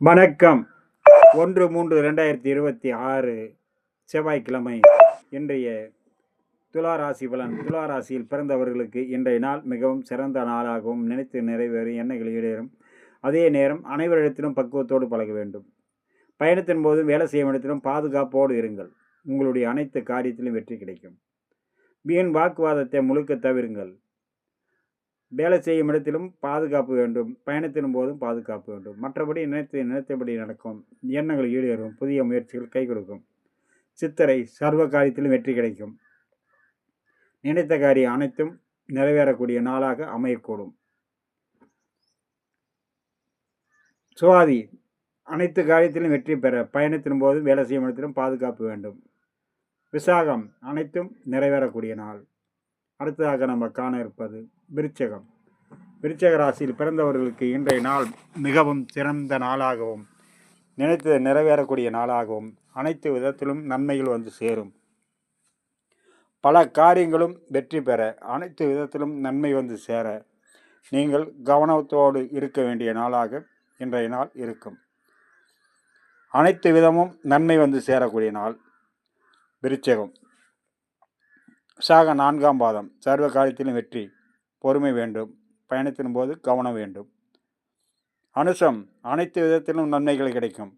வணக்கம். 1/3/2026 செவ்வாய்க்கிழமை. இன்றைய துளாராசி பலன். துளாராசியில் பிறந்தவர்களுக்கு இன்றைய நாள் மிகவும் சிறந்த நாளாகவும் நினைத்து நிறைவேறும் எண்ணங்கள் ஈடேறும். அதே நேரம் அனைவரிடத்திலும் பக்குவத்தோடு பழக வேண்டும். பயணத்தின் போதும் வேலை செய்யும் இடத்திலும் பாதுகாப்போடு இருங்கள். உங்களுடைய அனைத்து காரியத்திலும் வெற்றி கிடைக்கும். வீண் வாக்குவாதத்தை முழுக்க தவிருங்கள். வேலை செய்யும் இடத்திலும் பாதுகாப்பு வேண்டும். பயணத்தின் போதும் பாதுகாப்பு வேண்டும். மற்றபடி நினைத்தபடி நடக்கும். எண்ணங்கள் ஈடேறும். புதிய முயற்சிகள் கை கொடுக்கும். சித்திரை சர்வ காரியத்திலும் வெற்றி கிடைக்கும். நினைத்த காரியம் அனைத்தும் நிறைவேறக்கூடிய நாளாக அமையக்கூடும். சுவாதி அனைத்து காரியத்திலும் வெற்றி பெற பயணத்தின் போதும் வேலை செய்யும் இடத்திலும் பாதுகாப்பு வேண்டும். விசாகம் அனைத்தும் நிறைவேறக்கூடிய நாள். அடுத்ததாக நம்ம காண இருப்பது விருச்சகம். விருச்சக ராசியில் பிறந்தவர்களுக்கு இன்றைய நாள் மிகவும் சிறந்த நாளாகவும் நினைத்தது நிறைவேறக்கூடிய நாளாகவும் அனைத்து விதத்திலும் நன்மைகள் வந்து சேரும். பல காரியங்களும் வெற்றி பெற அனைத்து விதத்திலும் நன்மை வந்து சேர நீங்கள் கவனத்தோடு இருக்க வேண்டிய நாளாக இன்றைய நாள் இருக்கும். அனைத்து விதமும் நன்மை வந்து சேரக்கூடிய நாள் விருச்சகம். விசாக 4ஆம் பாதம். சர்வ காரியத்திலும் வெற்றி. பொறுமை வேண்டும். பயணத்தின் போது கவனம் வேண்டும். அனுசம் அனைத்து விதத்திலும் நன்மைகள் கிடைக்கும்.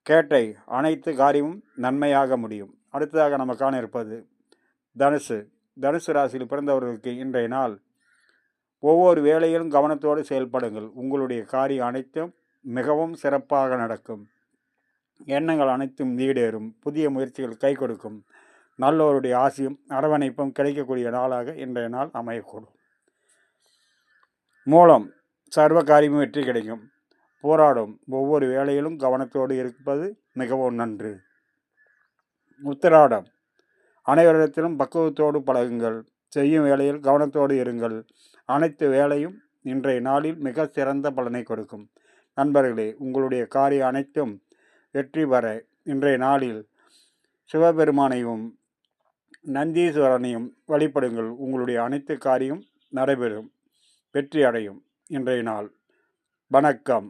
கேட்டை அனைத்து காரியமும் நன்மையாக முடியும். அடுத்ததாக நம்ம காண இருப்பது தனுசு. தனுசு ராசியில் பிறந்தவர்களுக்கு இன்றைய நாள் ஒவ்வொரு வேளையிலும் கவனத்தோடு செயல்படுங்கள். உங்களுடைய காரியம் அனைத்தும் மிகவும் சிறப்பாக நடக்கும். எண்ணங்கள் அனைத்தும் ஈடேறும். புதிய முயற்சிகள் கை கொடுக்கும். நல்லோருடைய ஆசையும் அரவணைப்பும் கிடைக்கக்கூடிய நாளாக இன்றைய நாள் அமையக்கூடும். மூலம் சர்வ காரியமும் வெற்றி கிடைக்கும். போராடும் ஒவ்வொரு வேளையிலும் கவனத்தோடு இருப்பது மிகவும் நன்று. உத்திராடம் அனைவரிடத்திலும் பக்குவத்தோடு பழகுங்கள். செய்யும் வேளையில் கவனத்தோடு இருங்கள். அனைத்து வேலையும் இன்றைய நாளில் மிக சிறந்த பலனை கொடுக்கும். நண்பர்களே, உங்களுடைய காரியம் அனைத்தும் வெற்றி பெற இன்றைய நாளில் சிவபெருமானையும் நந்தீஸ்வரனையும் வழிபடுங்கள். உங்களுடைய அனைத்து காரியம் நடைபெறும். வெற்றி அடையும் இன்றைய நாள். வணக்கம்.